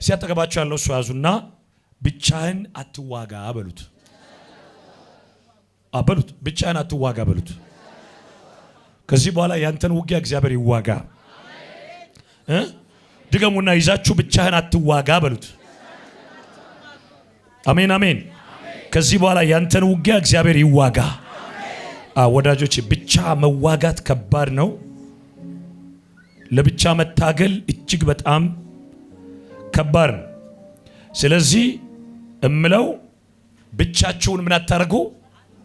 ሲያጠገባቸው ያለው እሱ ያዙና ብቻህን አትዋጋ በሉት። አበሉት ብቻህን አትዋጋ በሉት። ከዚህ በኋላ ያንተን ውጊያ እግዚአብሔር ይዋጋ። ድገሙና ይዛችሁ ብቻህን አትዋጋ በሉት። አሜን አሜን። ከዚህ በኋላ ያንተን ውጊያ እግዚአብሔር ይዋጋ። ወዳጆች ብቻ መዋጋት ከባድ ነው። ለብቻ መታገል እጅግ በጣም ከባድ ነው። ስለዚህ እምለው ብቻችሁን ምን አታርጉ?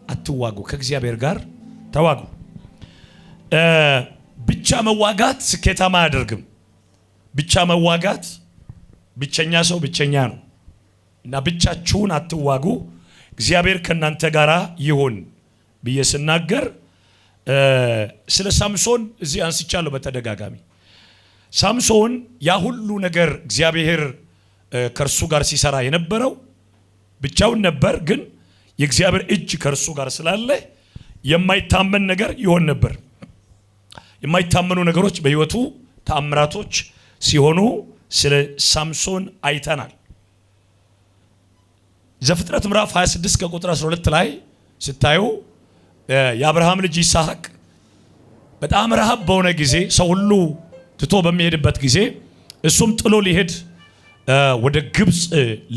አትዋጉ። ከእግዚአብሔር ጋር ተዋጉ። ብቻ መዋጋት ስኬታማ አያደርግም። ብቻ መዋጋት ብቸኛ ሰው ብቸኛ ነው እና ብቻችሁን አትዋጉ፣ እግዚአብሔር ከናንተ ጋር ይሁን ብዬ ስናገር ስለ ሳምሶን እዚህ አንስቻለሁ በተደጋጋሚ። ሳምሶን ያ ሁሉ ነገር እግዚአብሔር ከርሱ ጋር ሲሰራ የነበረው ብቻውን ነበር፣ ግን የእግዚአብሔር እጅ ከርሱ ጋር ስላለ የማይታመን ነገር ይሆን ነበር። የማይታመኑ ነገሮች በህይወቱ ተአምራቶች ሲሆኑ ስለ ሳምሶን አይተናል። ዘፍጥረት ምዕራፍ 26 ከቁጥር 12 ላይ ስታዩ የአብርሃም ልጅ ይስሐቅ በጣም ረሃብ በሆነ ጊዜ ሰው ሁሉ ትቶ በሚሄድበት ጊዜ እሱም ጥሎ ሊሄድ ወደ ግብፅ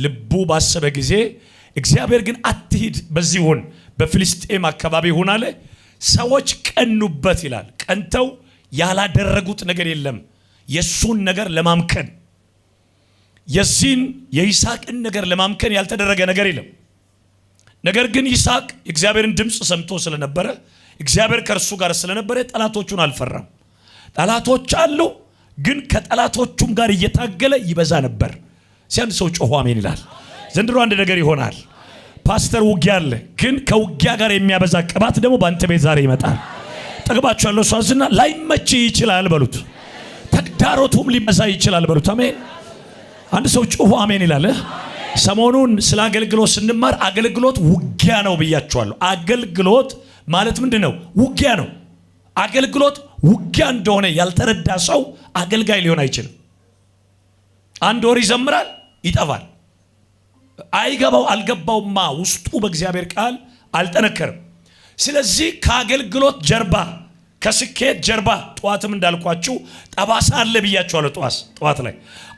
ልቡ ባሰበ ጊዜ እግዚአብሔር ግን አትሂድ፣ በዚህ ሁን፣ በፍልስጤም አካባቢ ሁን አለ። ሰዎች ቀኑበት ይላል። ቀንተው ያላደረጉት ነገር የለም የሱን ነገር ለማምከን፣ የዚህን የይስሐቅን ነገር ለማምከን ያልተደረገ ነገር የለም። ነገር ግን ይስሐቅ የእግዚአብሔርን ድምፅ ሰምቶ ስለነበረ እግዚአብሔር ከእርሱ ጋር ስለነበረ ጠላቶቹን አልፈራም። ጠላቶች አሉ፣ ግን ከጠላቶቹም ጋር እየታገለ ይበዛ ነበር። ሲያንድ ሰው ጮሆ አሜን ይላል። ዘንድሮ አንድ ነገር ይሆናል። ፓስተር ውጊያ አለ፣ ግን ከውጊያ ጋር የሚያበዛ ቅባት ደግሞ በአንተ ቤት ዛሬ ይመጣል። ጠግባችሁ ያለው ሷዝና ላይመች ይችላል በሉት። ተግዳሮቱም ሊበዛ ይችላል በሉት። አሜን። አንድ ሰው ጮሆ አሜን ይላል። ሰሞኑን ስለ አገልግሎት ስንማር አገልግሎት ውጊያ ነው ብያችኋለሁ። አገልግሎት ማለት ምንድነው? ውጊያ ነው። አገልግሎት ውጊያ እንደሆነ ያልተረዳ ሰው አገልጋይ ሊሆን አይችልም። አንድ ወር ይዘምራል፣ ይጠፋል። አይገባው አልገባውማ ውስጡ በእግዚአብሔር ቃል አልጠነከረም። ስለዚህ ከአገልግሎት ጀርባ ከስኬት ጀርባ ጠዋትም እንዳልኳችሁ ጠባሳ አለ ብያችኋለሁ። ጠዋት ላይ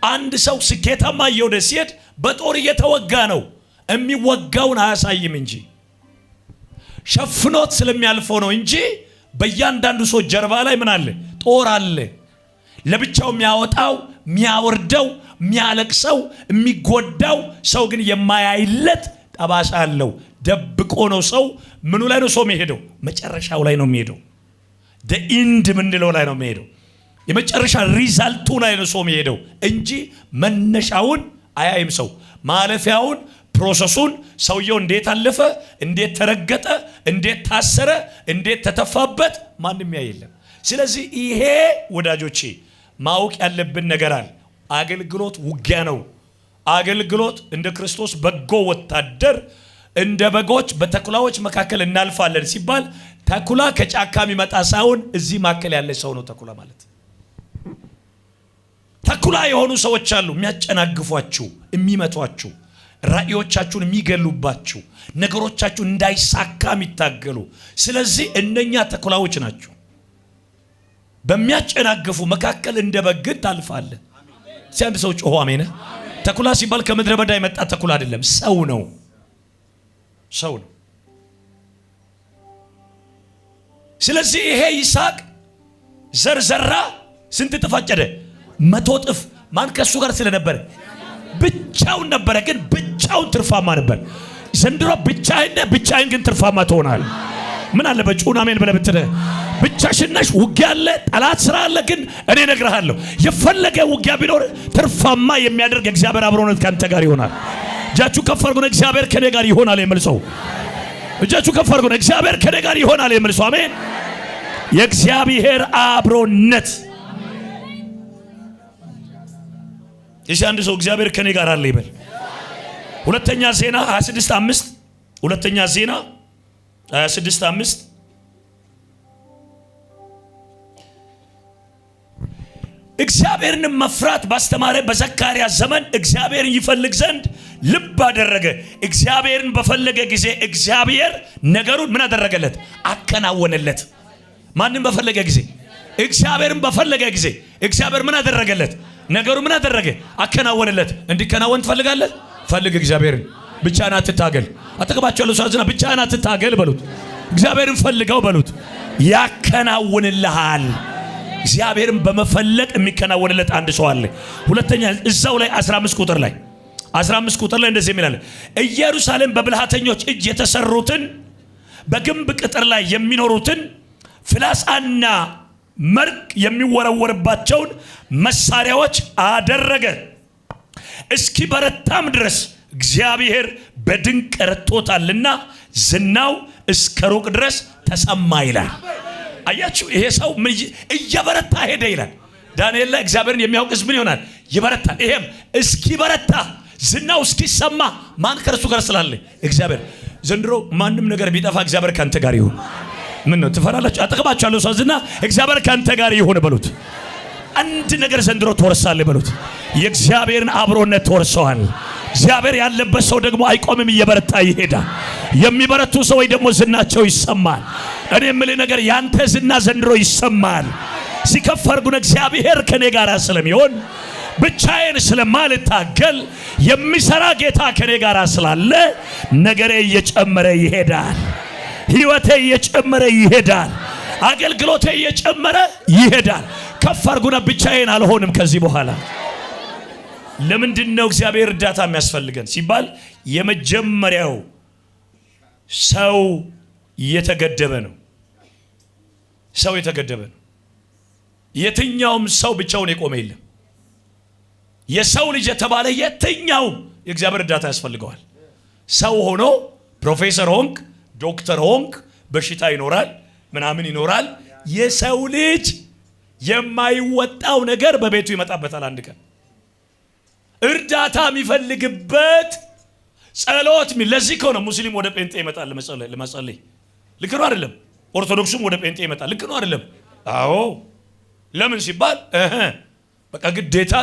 አንድ ሰው ስኬታማ እየወደ ሲሄድ በጦር እየተወጋ ነው። የሚወጋውን አያሳይም እንጂ ሸፍኖት ስለሚያልፈው ነው እንጂ በእያንዳንዱ ሰው ጀርባ ላይ ምን አለ? ጦር አለ። ለብቻው የሚያወጣው የሚያወርደው የሚያለቅሰው የሚጎዳው ሰው ግን የማያይለት ጠባሳ አለው። ደብቆ ነው ሰው ምኑ ላይ ነው ሰው የሚሄደው? መጨረሻው ላይ ነው የሚሄደው። ኢንድ ምንለው ላይ ነው የሚሄደው። የመጨረሻ ሪዛልቱ ላይ ነው ሰው የሚሄደው እንጂ መነሻውን አያይም። ሰው ማለፊያውን ፕሮሰሱን ሰውየው እንዴት አለፈ፣ እንዴት ተረገጠ፣ እንዴት ታሰረ፣ እንዴት ተተፋበት ማንም ያየለም። ስለዚህ ይሄ ወዳጆቼ ማወቅ ያለብን ነገር አለ። አገልግሎት ውጊያ ነው። አገልግሎት እንደ ክርስቶስ በጎ ወታደር እንደ በጎች በተኩላዎች መካከል እናልፋለን ሲባል ተኩላ ከጫካ የሚመጣ ሳይሆን እዚህ መካከል ያለ ሰው ነው ተኩላ ማለት። ተኩላ የሆኑ ሰዎች አሉ፣ የሚያጨናግፏችሁ፣ የሚመቷችሁ፣ ራእዮቻችሁን የሚገሉባችሁ፣ ነገሮቻችሁ እንዳይሳካ የሚታገሉ። ስለዚህ እነኛ ተኩላዎች ናቸው። በሚያጨናግፉ መካከል እንደ በግ ታልፋለህ። ሲያንድ ሰው ጮሆ አሜን። ተኩላ ሲባል ከምድረ በዳ የመጣ ተኩላ አይደለም፣ ሰው ነው። ሰው ነው። ስለዚህ ይሄ ይስሐቅ ዘርዘራ ስንት እጥፍ አጨደ? 100 እጥፍ። ማን ከሱ ጋር ስለነበረ? ብቻውን ነበረ፣ ግን ብቻውን ትርፋማ ነበር። ዘንድሮ ብቻዬን ግን ትርፋማ ትሆናል። ምን አለ በጩና አሜን ብለህ ብትል ብቻሽን ነሽ። ውጊያ አለ፣ ጠላት ስራ አለ። ግን እኔ እነግርሃለሁ የፈለገ ውጊያ ቢኖር ትርፋማ የሚያደርግ እግዚአብሔር አብሮነት ካንተ ጋር ይሆናል። እጃችሁ ከፍ አድርጉና እግዚአብሔር ከኔ ጋር ይሆናል የሚል ሰው እጃችሁ ከፍ አድርጉና እግዚአብሔር ከኔ ጋር ይሆናል የሚል ሰው አሜን። የእግዚአብሔር አብሮነት እሺ። አንድ ሰው እግዚአብሔር ከኔ ጋር አለ ይበል። ሁለተኛ ዜና 26:5 ሁለተኛ ዜና 26:5 እግዚአብሔርን መፍራት ባስተማረ በዘካርያስ ዘመን እግዚአብሔርን ይፈልግ ዘንድ ልብ አደረገ። እግዚአብሔርን በፈለገ ጊዜ እግዚአብሔር ነገሩን ምን አደረገለት? አከናወነለት። ማንም በፈለገ ጊዜ እግዚአብሔርን በፈለገ ጊዜ እግዚአብሔር ምን አደረገለት? ነገሩ ምን አደረገ? አከናወነለት። እንዲከናወን ትፈልጋለህ? ፈልግ እግዚአብሔርን። ብቻህን አትታገል። አጠገባቸው ያለው ሰው ብቻህን አትታገል በሉት። እግዚአብሔርን ፈልገው በሉት። ያከናውንልሃል። እግዚአብሔርን በመፈለግ የሚከናወንለት አንድ ሰው አለ። ሁለተኛ እዛው ላይ 15 ቁጥር ላይ እንደዚህ ይላል፣ ኢየሩሳሌም በብልሃተኞች እጅ የተሰሩትን በግንብ ቅጥር ላይ የሚኖሩትን ፍላጻና መርቅ የሚወረወርባቸውን መሳሪያዎች አደረገ። እስኪ በረታም ድረስ እግዚአብሔር በድንቅ ረድቶታልና ዝናው እስከ ሩቅ ድረስ ተሰማ ይላል። አያችሁ፣ ይሄ ሰው እየበረታ ሄደ ይላል። ዳንኤል ላይ እግዚአብሔርን የሚያውቅ ሕዝብ ምን ይሆናል? ይበረታል። ይሄም እስኪ በረታ ዝናው እስኪሰማ ማን ከእርሱ ጋር ስላለ? እግዚአብሔር። ዘንድሮ ማንም ነገር ቢጠፋ እግዚአብሔር ካንተ ጋር ይሁን። ምን ነው ትፈራላችሁ? አጠገባችሁ ያለው ሰው ዝና እግዚአብሔር ካንተ ጋር ይሁን በሉት። አንድ ነገር ዘንድሮ ትወርሳለህ በሉት። የእግዚአብሔርን አብሮነት ትወርሰዋል። እግዚአብሔር ያለበት ሰው ደግሞ አይቆምም፣ እየበረታ ይሄዳል። የሚበረቱ ሰዎች ደግሞ ዝናቸው ይሰማል። እኔ የምልህ ነገር ያንተ ዝና ዘንድሮ ይሰማል። ሲከፈርጉን እግዚአብሔር ከኔ ጋር ስለሚሆን ብቻዬን ስለማልታገል የሚሰራ ጌታ ከኔ ጋር ስላለ ነገሬ እየጨመረ ይሄዳል። ህይወቴ እየጨመረ ይሄዳል። አገልግሎቴ እየጨመረ ይሄዳል። ከፈርጉና ብቻዬን አልሆንም ከዚህ በኋላ። ለምንድነው እግዚአብሔር እርዳታ የሚያስፈልገን ሲባል የመጀመሪያው ሰው የተገደበ ነው። ሰው የተገደበ ነው። የትኛውም ሰው ብቻውን የቆመ የለም። የሰው ልጅ የተባለ የትኛውም የእግዚአብሔር እርዳታ ያስፈልገዋል። ሰው ሆኖ ፕሮፌሰር ሆንክ፣ ዶክተር ሆንክ፣ በሽታ ይኖራል፣ ምናምን ይኖራል። የሰው ልጅ የማይወጣው ነገር በቤቱ ይመጣበታል። አንድ ቀን እርዳታ የሚፈልግበት ጸሎት ለዚህ ከሆነ ሙስሊም ወደ ጴንጤ ይመጣል ለመጸለይ። ልክ ነው አይደለም? ኦርቶዶክሱም ወደ ጴንጤ ይመጣል። ልክ ነው አይደለም? አዎ። ለምን ሲባል በቃ ግዴታ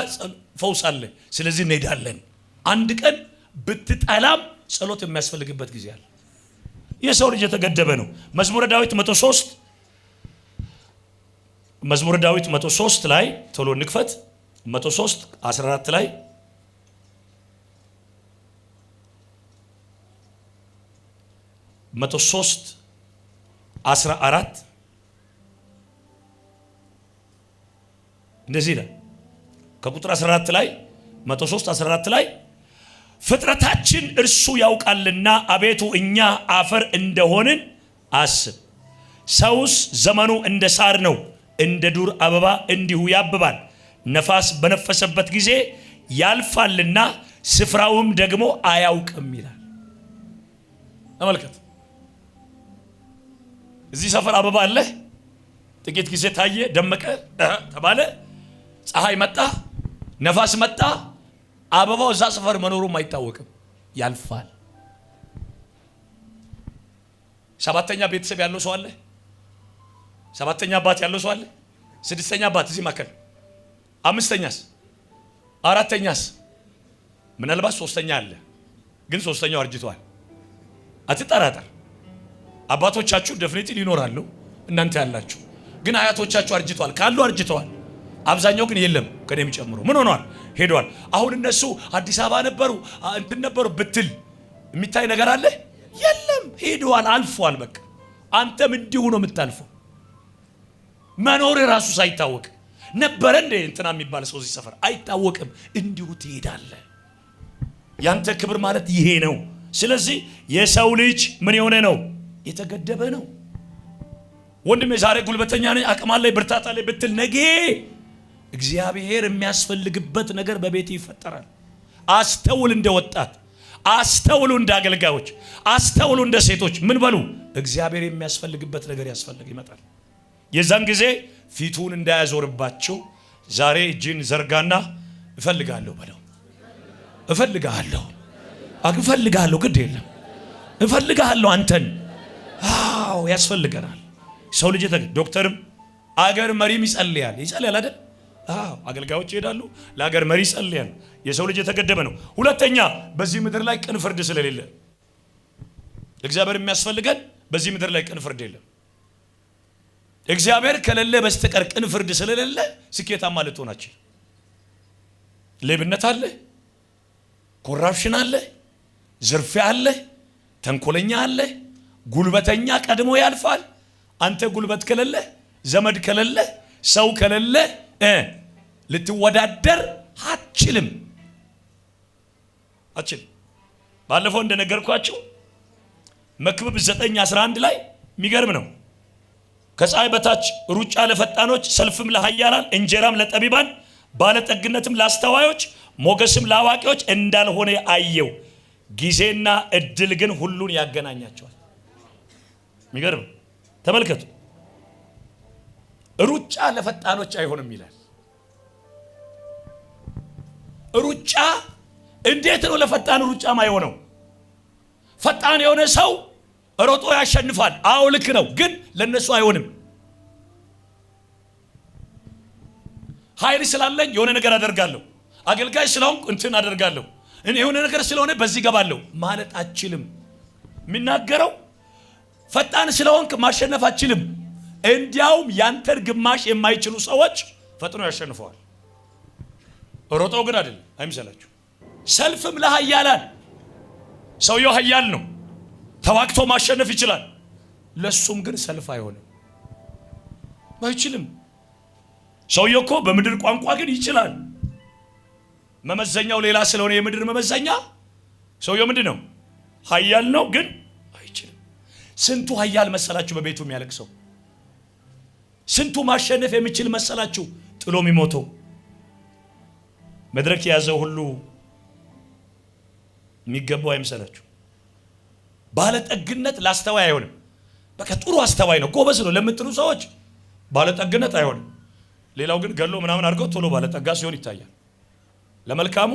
ፈውስ አለ፣ ስለዚህ እንሄዳለን። አንድ ቀን ብትጠላም ጸሎት የሚያስፈልግበት ጊዜ አለ። የሰው ልጅ የተገደበ ነው። መዝሙረ ዳዊት 103 ላይ ቶሎ እንክፈት። 103 14 ላይ መቶ3 14 እንደዚህ ይላል። ከቁጥር 14 ላይ 103 14 ላይ ፍጥረታችን እርሱ ያውቃልና አቤቱ እኛ አፈር እንደሆንን አስብ። ሰውስ ዘመኑ እንደ ሳር ነው፣ እንደ ዱር አበባ እንዲሁ ያብባል። ነፋስ በነፈሰበት ጊዜ ያልፋልና ስፍራውም ደግሞ አያውቅም ይላል። ተመልከት። እዚህ ሰፈር አበባ አለ፣ ጥቂት ጊዜ ታየ፣ ደመቀ ተባለ፣ ፀሐይ መጣ፣ ነፋስ መጣ፣ አበባው እዛ ሰፈር መኖሩም አይታወቅም፣ ያልፋል። ሰባተኛ ቤተሰብ ያለው ሰው አለ? ሰባተኛ አባት ያለው ሰው አለ? ስድስተኛ አባት እዚህ መካከል፣ አምስተኛስ? አራተኛስ? ምናልባት ሶስተኛ አለ፣ ግን ሶስተኛው አርጅቷል። አትጠራጠር። አባቶቻችሁ ደፍኔትሊ ይኖራሉ፣ እናንተ ያላችሁ ግን አያቶቻችሁ አርጅቷል። ካሉ አርጅተዋል። አብዛኛው ግን የለም፣ ከኔም ጨምሮ ምን ሆኗል? ሄዷል። አሁን እነሱ አዲስ አበባ ነበሩ እንትን ነበሩ ብትል የሚታይ ነገር አለ? የለም፣ ሄዷል፣ አልፏል። በቃ አንተም እንዲሁ ነው የምታልፈው። መኖር ራሱ ሳይታወቅ ነበረ እንደ እንትና የሚባል ሰው እዚህ ሰፈር አይታወቅም፣ እንዲሁ ትሄዳለህ። ያንተ ክብር ማለት ይሄ ነው። ስለዚህ የሰው ልጅ ምን የሆነ ነው? የተገደበ ነው። ወንድሜ ዛሬ ጉልበተኛ ነኝ፣ አቅም አለኝ፣ ብርታት አለኝ ብትል ነገ እግዚአብሔር የሚያስፈልግበት ነገር በቤት ይፈጠራል። አስተውል፣ እንደ ወጣት አስተውሉ፣ እንደ አገልጋዮች አስተውሉ፣ እንደ ሴቶች ምን በሉ፣ እግዚአብሔር የሚያስፈልግበት ነገር ይመጣል። የዛን ጊዜ ፊቱን እንዳያዞርባቸው ዛሬ እጅን ዘርጋና እፈልጋለሁ በለው። እፈልጋለሁ፣ ግድ የለም እፈልጋለሁ አንተን። አዎ ያስፈልገናል። ሰው ልጅ ዶክተርም አገር መሪም ይጸልያል አይደል? አገልጋዮች ይሄዳሉ፣ ለሀገር መሪ ጸልያል። የሰው ልጅ የተገደበ ነው። ሁለተኛ በዚህ ምድር ላይ ቅን ፍርድ ስለሌለ እግዚአብሔር የሚያስፈልገን በዚህ ምድር ላይ ቅን ፍርድ የለም። እግዚአብሔር ከሌለ በስተቀር ቅን ፍርድ ስለሌለ ስኬታማ ልትሆናችሁ። ሌብነት አለ፣ ኮራፕሽን አለ፣ ዝርፊያ አለ፣ ተንኮለኛ አለ፣ ጉልበተኛ ቀድሞ ያልፋል። አንተ ጉልበት ከሌለ፣ ዘመድ ከሌለ፣ ሰው ከሌለ ልትወዳደር አትችልም። ባለፈው እንደነገርኳችሁ መክብብ 9:11 ላይ የሚገርም ነው። ከፀሐይ በታች ሩጫ ለፈጣኖች፣ ሰልፍም ለኃያላን፣ እንጀራም ለጠቢባን፣ ባለጠግነትም ለአስተዋዮች፣ ሞገስም ለአዋቂዎች እንዳልሆነ አየው። ጊዜና እድል ግን ሁሉን ያገናኛቸዋል። የሚገርም ተመልከቱ። ሩጫ ለፈጣኖች አይሆንም ይላል። ሩጫ እንዴት ነው ለፈጣን ሩጫ ማይሆነው? ፈጣን የሆነ ሰው ሮጦ ያሸንፋል። አዎ ልክ ነው፣ ግን ለነሱ አይሆንም። ኃይል ስላለኝ የሆነ ነገር አደርጋለሁ፣ አገልጋይ ስለሆንኩ እንትን አደርጋለሁ፣ እኔ የሆነ ነገር ስለሆነ በዚህ ገባለሁ ማለት አችልም። የሚናገረው ፈጣን ስለሆንክ ማሸነፍ አችልም። እንዲያውም ያንተን ግማሽ የማይችሉ ሰዎች ፈጥኖ ያሸንፈዋል። ሮጦው ግን አይደለም፣ አይምሰላችሁ። ሰልፍም ለኃያላን፣ ሰውየው ኃያል ነው፣ ተዋግቶ ማሸነፍ ይችላል። ለሱም ግን ሰልፍ አይሆንም፣ አይችልም። ሰውየው እኮ በምድር ቋንቋ ግን ይችላል። መመዘኛው ሌላ ስለሆነ የምድር መመዘኛ ሰውየው ምንድነው? ኃያል ነው፣ ግን አይችልም። ስንቱ ኃያል መሰላችሁ በቤቱ የሚያለቅሰው? ስንቱ ማሸነፍ የሚችል መሰላችሁ ጥሎ የሚሞተው? መድረክ የያዘው ሁሉ የሚገባው አይምሰላችሁ። ባለጠግነት ላስተዋይ አይሆንም። በቃ ጥሩ አስተዋይ ነው፣ ጎበዝ ነው ለምትሉ ሰዎች ባለጠግነት አይሆንም። ሌላው ግን ገሎ ምናምን አድርገው ቶሎ ባለጠጋ ሲሆን ይታያል። ለመልካሙ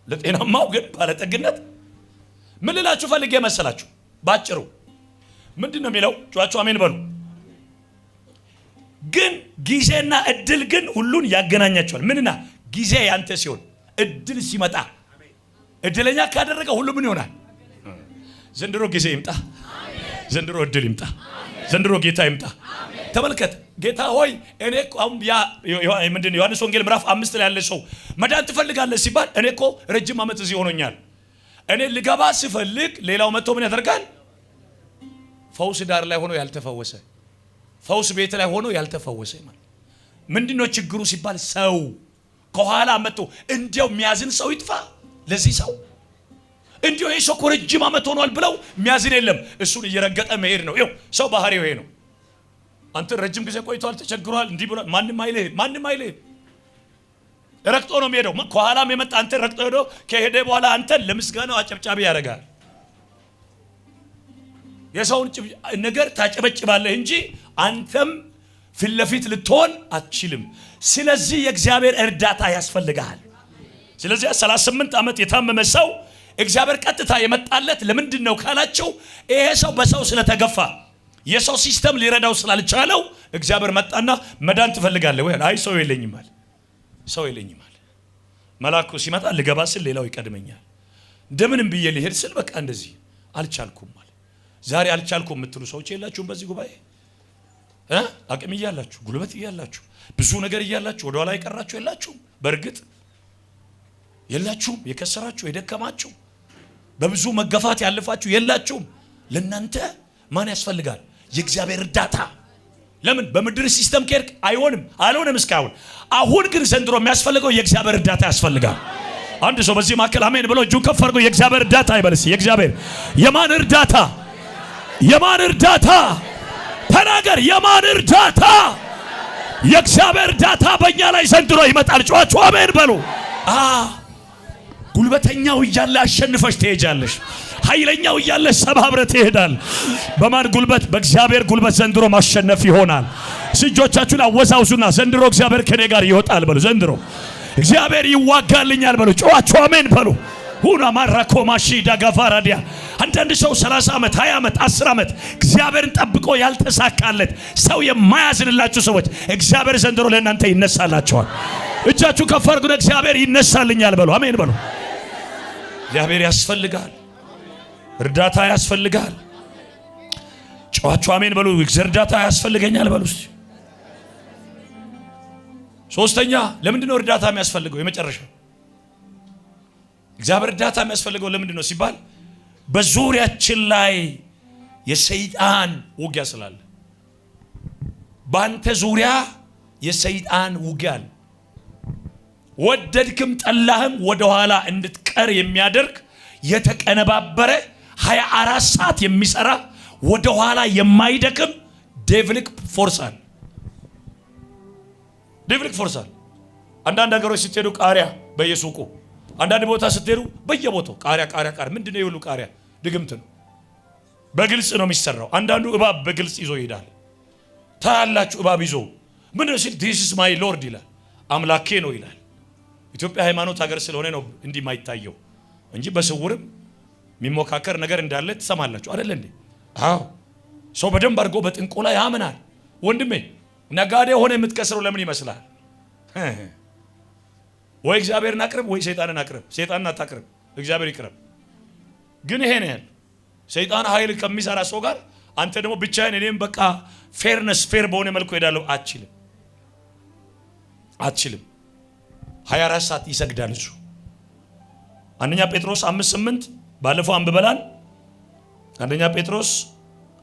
ለጤናማው ግን ባለጠግነት ምን ልላችሁ ፈልጌ መሰላችሁ? ባጭሩ ምንድነው የሚለው? ጫዋቹ አሜን በሉ። ግን ጊዜና እድል ግን ሁሉን ያገናኛቸዋል። ምንና ጊዜ ያንተ ሲሆን እድል ሲመጣ እድለኛ ካደረገ ሁሉ ምን ይሆናል? ዘንድሮ ጊዜ ይምጣ፣ ዘንድሮ እድል ይምጣ፣ ዘንድሮ ጌታ ይምጣ። ተመልከት፣ ጌታ ሆይ እኔ ምንድነው ዮሐንስ ወንጌል ምዕራፍ 5 ላይ ያለ ሰው መዳን ትፈልጋለህ ሲባል እኔ እኮ ረጅም ዓመት እዚህ ሆኖኛል። እኔ ልገባ ስፈልግ ሌላው መጥቶ ምን ያደርጋል? ፈውስ ዳር ላይ ሆኖ ያልተፈወሰ፣ ፈውስ ቤት ላይ ሆኖ ያልተፈወሰ ማለት ምንድነው ችግሩ ሲባል ሰው ከኋላ መጥቶ እንዲያው የሚያዝን ሰው ይጥፋ። ለዚህ ሰው እንዲያው ይሄ ሰው ረጅም ዓመት ሆኗል ብለው የሚያዝን የለም። እሱን እየረገጠ መሄድ ነው። ይኸው ሰው ባህሪው ይሄ ነው። አንተ ረጅም ጊዜ ቆይቷል፣ ተቸግሯል፣ እንዲህ ብሏል፣ ማንም አይልህም። ረግጦ ነው የሚሄደው። ከኋላም የመጣ አንተ ረግጦ ሄዶ ከሄደ በኋላ አንተ ለምስጋናው አጨብጫቢ ያደርጋል። የሰውን ነገር ታጨበጭባለህ እንጂ አንተም ፊት ለፊት ልትሆን አትችልም። ስለዚህ የእግዚአብሔር እርዳታ ያስፈልጋል። ስለዚህ 38 ዓመት የታመመ ሰው እግዚአብሔር ቀጥታ የመጣለት ለምንድን ነው ካላቸው፣ ይሄ ሰው በሰው ስለተገፋ የሰው ሲስተም ሊረዳው ስላልቻለው እግዚአብሔር መጣና መዳን ትፈልጋለህ ወይ? አይ ሰው የለኝም አለ። ሰው የለኝም አለ። መልአኩ ሲመጣ ልገባ ስል ሌላው ይቀድመኛል፣ እንደምንም ብዬ ልሄድ ስል በቃ እንደዚህ አልቻልኩም አለ። ዛሬ አልቻልኩም የምትሉ ሰዎች የላችሁም በዚህ ጉባኤ? አቅም እያላችሁ፣ ጉልበት እያላችሁ፣ ብዙ ነገር እያላችሁ ወደ ኋላ የቀራችሁ የላችሁም? በእርግጥ የላችሁም? የከሰራችሁ የደከማችሁ በብዙ መገፋት ያለፋችሁ የላችሁም? ለእናንተ ማን ያስፈልጋል? የእግዚአብሔር እርዳታ። ለምን በምድር ሲስተም ከርክ አልሆነም እስካሁን። አሁን ግን ዘንድሮ የሚያስፈልገው የእግዚአብሔር እርዳታ ያስፈልጋል። አንድ ሰው በዚህ ማከል አሜን ብሎ እጁን ከፍ አድርጎ የእግዚአብሔር እርዳታ ይበልስ። የእግዚአብሔር የማን እርዳታ? የማን እርዳታ? ተናገር። የማን እርዳታ? የእግዚአብሔር እርዳታ በእኛ ላይ ዘንድሮ ይመጣል። ጮኻችሁ አሜን በሉ። ጉልበተኛው እያለ አሸንፈሽ ትሄጃለሽ። ኃይለኛው እያለ ሰባብረህ ትሄዳል። በማን ጉልበት? በእግዚአብሔር ጉልበት ዘንድሮ ማሸነፍ ይሆናል። እጆቻችሁን አወሳውሱና ዘንድሮ እግዚአብሔር ከኔ ጋር ይወጣል በሉ። ዘንድሮ እግዚአብሔር ይዋጋልኛል በሉ። ጮኻችሁ አሜን በሉ። ሁና ማራኮ ማሺዳ ጋፋራዲያ አንዳንድ ሰው 30 ዓመት 20 ዓመት 10 ዓመት እግዚአብሔርን ጠብቆ ያልተሳካለት ሰው የማያዝንላችሁ ሰዎች እግዚአብሔር ዘንድሮ ለእናንተ ይነሳላችኋል። እጃችሁ ከፍ አድርጉ። እግዚአብሔር ይነሳልኛል በሉ። አሜን በሉ። እግዚአብሔር ያስፈልጋል። እርዳታ ያስፈልጋል። ጨዋቹ አሜን በሉ። እርዳታ ያስፈልገኛል በሉ። ሶስተኛ ለምንድን ነው እርዳታ የሚያስፈልገው? የመጨረሻው እግዚአብሔር እርዳታ የሚያስፈልገው ለምንድን ነው ሲባል በዙሪያችን ላይ የሰይጣን ውጊያ ስላለ። በአንተ ዙሪያ የሰይጣን ውጊያ አለ። ወደድክም ጠላህም ወደ ኋላ እንድትቀር የሚያደርግ የተቀነባበረ 24 ሰዓት የሚሰራ ወደ ኋላ የማይደክም ዴቪሊክ ፎርስ አለ። ዴቪሊክ ፎርስ አለ። አንዳንድ ነገሮች ስትሄዱ ቃሪያ በየሱቁ፣ አንዳንድ ቦታ ስትሄዱ በየቦታው ቃሪያ ምንድነው ይሁሉ ቃሪያ ድግምት ነው። በግልጽ ነው የሚሰራው። አንዳንዱ እባብ በግልጽ ይዞ ይሄዳል። ታያላችሁ እባብ ይዞ ምንድነው ሲል this is my lord ይላል። አምላኬ ነው ይላል። ኢትዮጵያ ሃይማኖት ሀገር ስለሆነ ነው እንዲህ የማይታየው እንጂ በስውርም የሚሞካከር ነገር እንዳለ ትሰማላችሁ አይደል እንዴ? አዎ ሰው በደንብ አድርጎ በጥንቆላ ያምናል። ወንድሜ ነጋዴ ሆነ የምትከስረው ለምን ይመስላል? ወይ እግዚአብሔርን አቅርብ ወይ ሰይጣንን አቅርብ። ሰይጣንን አታቅርብ፣ እግዚአብሔር ይቅርብ። ግን ይሄ ነው ሰይጣን ኃይል ከሚሰራ ሰው ጋር አንተ ደግሞ ብቻዬን እኔም በቃ ፌር በሆነ መልኩ ሄዳለሁ አትችልም። 24 ሰዓት ይሰግዳል እሱ። አንደኛ ጴጥሮስ 5:8 ባለፈው አንብበናል። አንደኛ ጴጥሮስ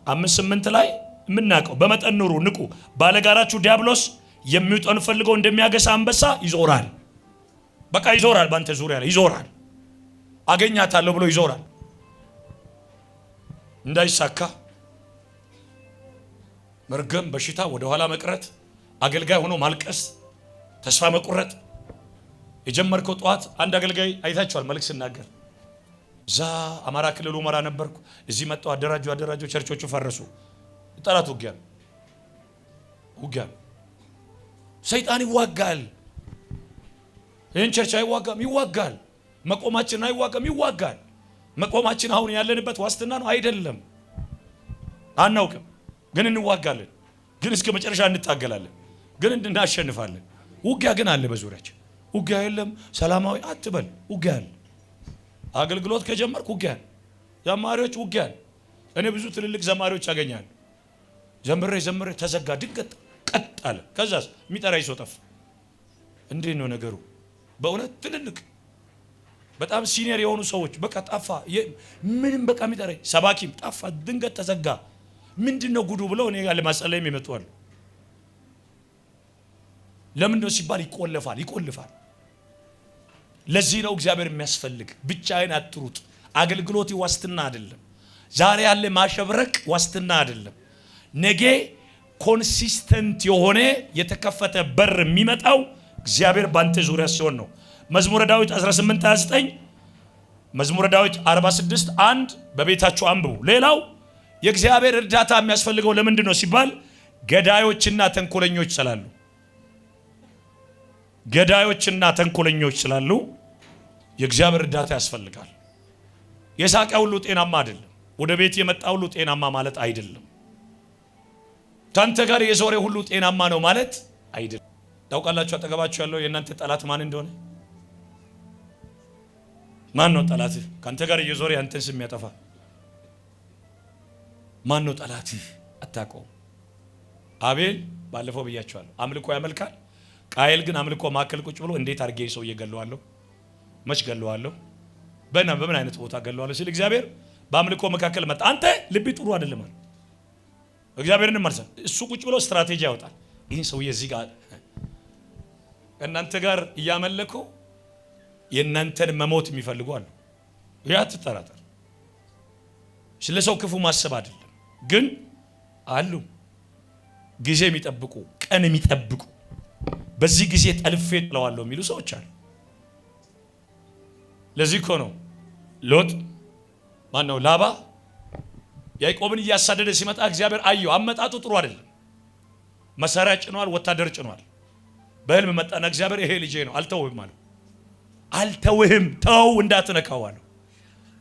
5:8 ላይ ምናቀው በመጠን ኑሩ ንቁ፣ ባለጋራችሁ ዲያብሎስ የሚውጠን ፈልገው እንደሚያገሳ አንበሳ ይዞራል። በቃ ይዞራል፣ ባንተ ዙሪያ ላይ ይዞራል። አገኛታለሁ ብሎ ይዞራል። እንዳይሳካ መርገም፣ በሽታ፣ ወደ ኋላ መቅረት፣ አገልጋይ ሆኖ ማልቀስ፣ ተስፋ መቁረጥ። የጀመርከው ጧት አንድ አገልጋይ አይታችኋል መልእክት ሲናገር ዛ አማራ ክልል ኡመራ ነበርኩ፣ እዚህ መጣው አደራጁ ቸርቾቹ ፈረሱ። ጠላት ውጊያ ሰይጣን ይዋጋል። ይህን ቸርች አይዋጋም፣ ይዋጋል። መቆማችን አይዋጋም፣ ይዋጋል። መቆማችን አሁን ያለንበት ዋስትና ነው አይደለም፣ አናውቅም፣ ግን እንዋጋለን። ግን እስከ መጨረሻ እንታገላለን፣ ግን እናሸንፋለን። ውጊያ ግን አለ በዙሪያችን። ውጊያ የለም ሰላማዊ አትበል፣ ውጊያ አለ። አገልግሎት ከጀመርክ ውጊያ አለ። ዘማሪዎች ውጊያ አለ። እኔ ብዙ ትልልቅ ዘማሪዎች ያገኛሉ። ዘምሬ ተዘጋ፣ ድንገት ቀጥ አለ። ከዛስ የሚጠራኝ ሰው ጠፋ። እንዴት ነው ነገሩ? በእውነት ትልልቅ በጣም ሲኒየር የሆኑ ሰዎች በቃ ጠፋ። ምንም በቃ የሚጠራኝ ሰባኪም ጠፋ፣ ድንገት ተዘጋ። ምንድነው ጉዱ ብለው እኔ ጋር ለማጸለይም ይመጣሉ። ለምን ነው ሲባል ይቆልፋል። ለዚህ ነው እግዚአብሔር የሚያስፈልግ። ብቻዬን አትሩጥ። አገልግሎት ዋስትና አይደለም። ዛሬ ያለ ማሸብረቅ ዋስትና አይደለም። ነገ ኮንሲስተንት የሆነ የተከፈተ በር የሚመጣው እግዚአብሔር ባንተ ዙሪያ ሲሆን ነው። መዝሙረ ዳዊት 18:29 መዝሙረ ዳዊት 46:1 በቤታችሁ አንብቡ። ሌላው የእግዚአብሔር እርዳታ የሚያስፈልገው ለምንድን ነው ሲባል ገዳዮችና ተንኮለኞች ስላሉ የእግዚአብሔር እርዳታ ያስፈልጋል። የሳቀ ሁሉ ጤናማ አይደለም። ወደ ቤት የመጣ ሁሉ ጤናማ ማለት አይደለም። ታንተ ጋር የዞረ ሁሉ ጤናማ ነው ማለት አይደለም። ታውቃላችሁ አጠገባችሁ ያለው የእናንተ ጠላት ማን እንደሆነ? ማን ነው ጠላት? ካንተ ጋር የዞረ አንተን ስም ያጠፋ ማን ነው ጠላት? አታውቀውም። አቤል ባለፈው ብያቸዋለሁ አምልኮ ያመልካል። ቃየል ግን አምልኮ ማከል ቁጭ ብሎ እንዴት አርጌ ሰው እየገለዋለሁ? መች ገለዋለሁ? በምን አይነት ቦታ ገለዋለሁ ሲል እግዚአብሔር በአምልኮ መካከል መጣ። አንተ ልብ ጥሩ አይደለም ማለት እግዚአብሔርን ማርሰ እሱ ቁጭ ብሎ ስትራቴጂ ያወጣል። ይሄን ሰውዬ እዚህ ጋር እናንተ ጋር እያመለኩ የእናንተን መሞት የሚፈልጉ አሉ። ያ አትጠራጠር። ስለሰው ክፉ ማሰብ አይደለም፣ ግን አሉ ጊዜ የሚጠብቁ ቀን የሚጠብቁ በዚህ ጊዜ ጠልፌ ጥለዋለሁ የሚሉ ሰዎች አሉ። ለዚህ እኮ ነው ሎጥ ማነው ላባ ያዕቆብን እያሳደደ ሲመጣ እግዚአብሔር አየው። አመጣጡ ጥሩ አይደለም። መሳሪያ ጭኗል፣ ወታደር ጭኗል። በህልም መጣና እግዚአብሔር ይሄ ልጄ ነው አልተውም ማለት አልተውህም ተው እንዳትነካው አለው።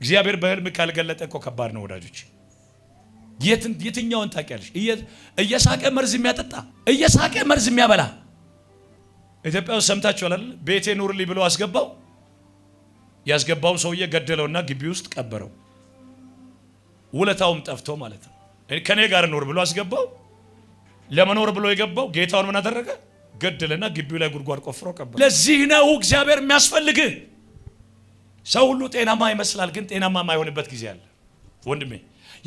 እግዚአብሔር በህልም ካልገለጠ እኮ ከባድ ነው ወዳጆች። የትኛውን ታውቂያለሽ? እየሳቀ መርዝ የሚያጠጣ እየሳቀ መርዝ የሚያበላ ኢትዮጵያ ውስጥ ሰምታችኋል አይደል? ቤቴ ኑርልኝ ብሎ አስገባው። ያስገባው ሰውዬ ገደለውና ግቢ ውስጥ ቀበረው። ውለታውም ጠፍቶ ማለት ነው። ከኔ ጋር ኑር ብሎ አስገባው። ለመኖር ብሎ የገባው ጌታውን ምን አደረገ? ገደለና ግቢው ላይ ጉድጓድ ቆፍሮ ቀበረ። ለዚህ ነው እግዚአብሔር የሚያስፈልግ። ሰው ሁሉ ጤናማ ይመስላል፣ ግን ጤናማ የማይሆንበት ጊዜ አለ ወንድሜ።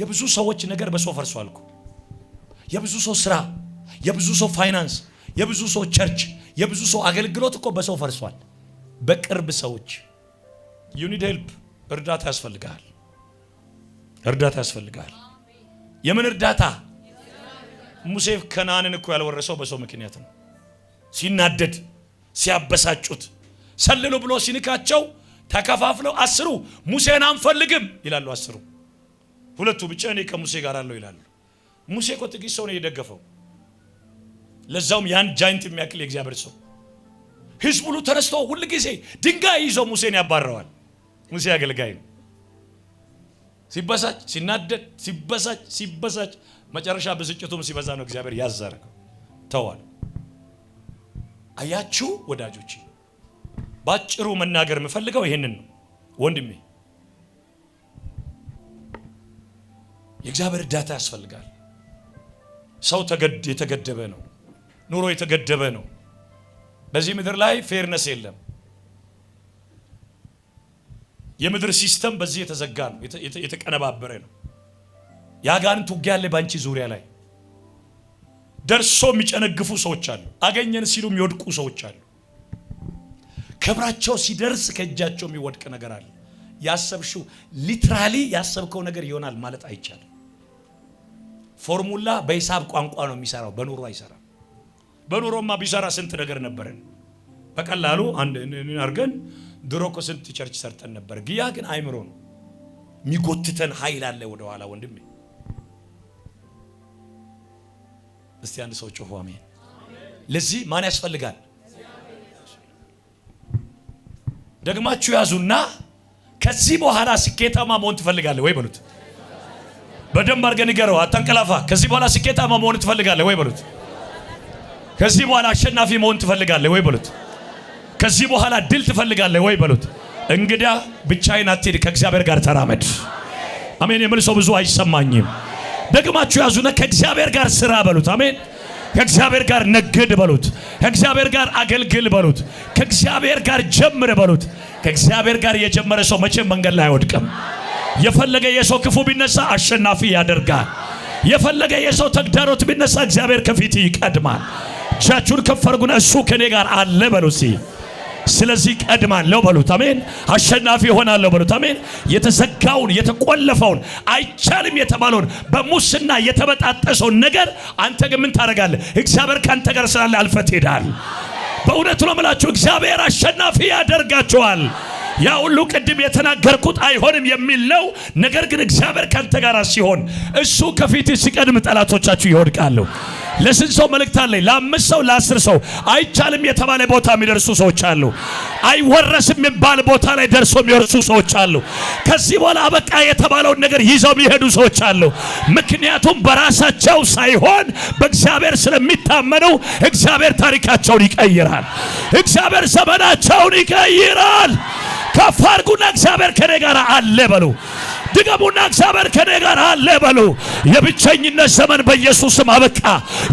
የብዙ ሰዎች ነገር በሰው ፈርሷል እኮ። የብዙ ሰው ስራ፣ የብዙ ሰው ፋይናንስ፣ የብዙ ሰው ቸርች፣ የብዙ ሰው አገልግሎት እኮ በሰው ፈርሷል። በቅርብ ሰዎች you need help እርዳታ ያስፈልጋል። እርዳታ ያስፈልጋል። የምን እርዳታ? ሙሴ ከነዓንን እኮ ያልወረሰው በሰው ምክንያት ነው። ሲናደድ ሲያበሳጩት ሰልሉ ብሎ ሲንካቸው ተከፋፍለው 10 ሙሴን አንፈልግም ይላሉ። 10 ሁለቱ ብቻ እኔ ከሙሴ ጋር አለው ይላሉ። ሙሴ እኮ ጥቂት ሰው ነው የደገፈው፣ ለዛውም ያን ጃይንት የሚያክል የእግዚአብሔር ሰው። ህዝቡ ሁሉ ተነስቶ ሁሉ ጊዜ ድንጋይ ይዞ ሙሴን ያባረዋል። ሙሴ አገልጋይ ነው። ሲበሳጭ ሲናደድ ሲበሳጭ መጨረሻ ብስጭቱም ሲበዛ ነው እግዚአብሔር ያዛረገው ተዋል። አያችሁ ወዳጆቼ፣ ባጭሩ መናገር የምፈልገው ይሄንን ነው ወንድሜ። የእግዚአብሔር እርዳታ ያስፈልጋል። ሰው የተገደበ ነው። ኑሮ የተገደበ ነው። በዚህ ምድር ላይ ፌርነስ የለም። የምድር ሲስተም በዚህ የተዘጋ ነው፣ የተቀነባበረ ነው። ያጋንንት ውጊያ ያለ ባንቺ ዙሪያ ላይ ደርሶ የሚጨነግፉ ሰዎች አሉ። አገኘን ሲሉ የሚወድቁ ሰዎች አሉ። ክብራቸው ሲደርስ ከእጃቸው የሚወድቅ ነገር አለ። ያሰብሽው ሊትራሊ ያሰብከው ነገር ይሆናል ማለት አይቻልም። ፎርሙላ በሂሳብ ቋንቋ ነው የሚሰራው፣ በኑሮ አይሰራም። በኑሮማ ቢሰራ ስንት ነገር ነበረን በቀላሉ አንድ አርገን ድሮ እኮ ስንት ቸርች ሰርተን ነበር። ግያ ግን አይምሮ ነው የሚጎትተን ኃይል አለ ወደ ኋላ ወንድሜ። እስቲ አንድ ሰው ጮህ አሜን። ለዚህ ማን ያስፈልጋል? ደግማችሁ ያዙና ከዚህ በኋላ ስኬታማ መሆን ትፈልጋለህ ወይ በሉት። በደንብ አድርገን ንገረው፣ አታንቀላፋ። ከዚህ በኋላ ስኬታማ መሆን ትፈልጋለህ ወይ በሉት። ከዚህ በኋላ አሸናፊ መሆን ትፈልጋለህ ወይ በሉት። ከዚህ በኋላ ድል ትፈልጋለህ ወይ በሉት። እንግዲያ ብቻዬን አትሄድ፣ ከእግዚአብሔር ጋር ተራመድ። አሜን የሚል ሰው ብዙ አይሰማኝም። ደግማችሁ ያዙና ከእግዚአብሔር ጋር ስራ በሉት። አሜን። ከእግዚአብሔር ጋር ነግድ በሉት። ከእግዚአብሔር ጋር አገልግል በሉት። ከእግዚአብሔር ጋር ጀምር በሉት። ከእግዚአብሔር ጋር የጀመረ ሰው መቼም መንገድ ላይ አይወድቅም። የፈለገ የሰው ክፉ ቢነሳ አሸናፊ ያደርጋል። የፈለገ የሰው ተግዳሮት ቢነሳ እግዚአብሔር ከፊት ይቀድማል። እጃችሁን ከፍ አድርጉና እሱ ከኔ ጋር አለ በሉት። ስለዚህ ቀድማለሁ በሉት። አሜን። አሸናፊ ሆናለሁ በሉት። አሜን። የተዘጋውን የተቆለፈውን አይቻልም የተባለውን በሙስና የተበጣጠሰውን ነገር አንተ ግን ምን ታደርጋለህ? እግዚአብሔር ካንተ ጋር ስላለ አልፈት ሄዳል። በእውነት ነው የምላችሁ፣ እግዚአብሔር አሸናፊ ያደርጋችኋል። ያ ሁሉ ቅድም የተናገርኩት አይሆንም የሚል ነው። ነገር ግን እግዚአብሔር ካንተ ጋር ሲሆን እሱ ከፊት ሲቀድም ጠላቶቻችሁ ይወድቃሉ። ለስንት ሰው መልእክት አለኝ? ለ5 ሰው ለ10 ሰው አይቻልም የተባለ ቦታ የሚደርሱ ሰዎች አሉ። አይወረስም የሚባል ቦታ ላይ ደርሶ የሚወርሱ ሰዎች አሉ። ከዚህ በኋላ አበቃ የተባለውን ነገር ይዘው የሚሄዱ ሰዎች አሉ። ምክንያቱም በራሳቸው ሳይሆን በእግዚአብሔር ስለሚታመኑ እግዚአብሔር ታሪካቸውን ይቀይራል። እግዚአብሔር ዘመናቸውን ይቀይራል። ከፍ አድርጉና እግዚአብሔር ከኔ ጋር አለ በሉ። ድገሙና እግዚአብሔር ከኔ ጋር አለ በሉ። የብቸኝነት ዘመን በኢየሱስ ስም አበቃ።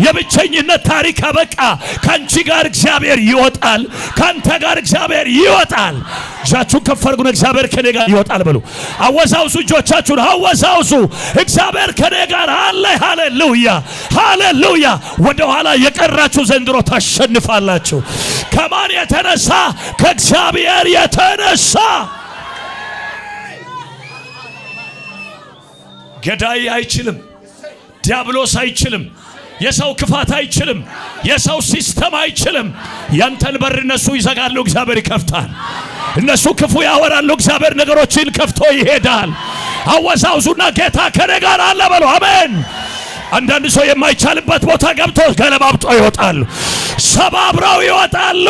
የብቸኝነት ታሪክ አበቃ። ካንቺ ጋር እግዚአብሔር ይወጣል። ካንተ ጋር እግዚአብሔር ይወጣል። እጃችሁን ከፍ አድርጉና እግዚአብሔር ከኔ ጋር ይወጣል በሉ። አወዛውዙ፣ እጆቻችሁን አወዛውዙ። እግዚአብሔር ከኔ ጋር አለ። ሃሌሉያ ሃሌሉያ። ወደ ኋላ የቀራችሁ ዘንድሮ ታሸንፋላችሁ። ከማን የተነሳ? ከእግዚአብሔር የተነሳ። ገዳይ አይችልም። ዲያብሎስ አይችልም። የሰው ክፋት አይችልም። የሰው ሲስተም አይችልም። ያንተን በር እነሱ ይዘጋሉ፣ እግዚአብሔር ይከፍታል። እነሱ ክፉ ያወራሉ፣ እግዚአብሔር ነገሮችን ከፍቶ ይሄዳል። አወዛውዙና ጌታ ከኔ ጋር አለ በሉ። አሜን። አንዳንድ ሰው የማይቻልበት ቦታ ገብቶ ገለባብጦ ይወጣሉ፣ ሰባብረው ይወጣሉ።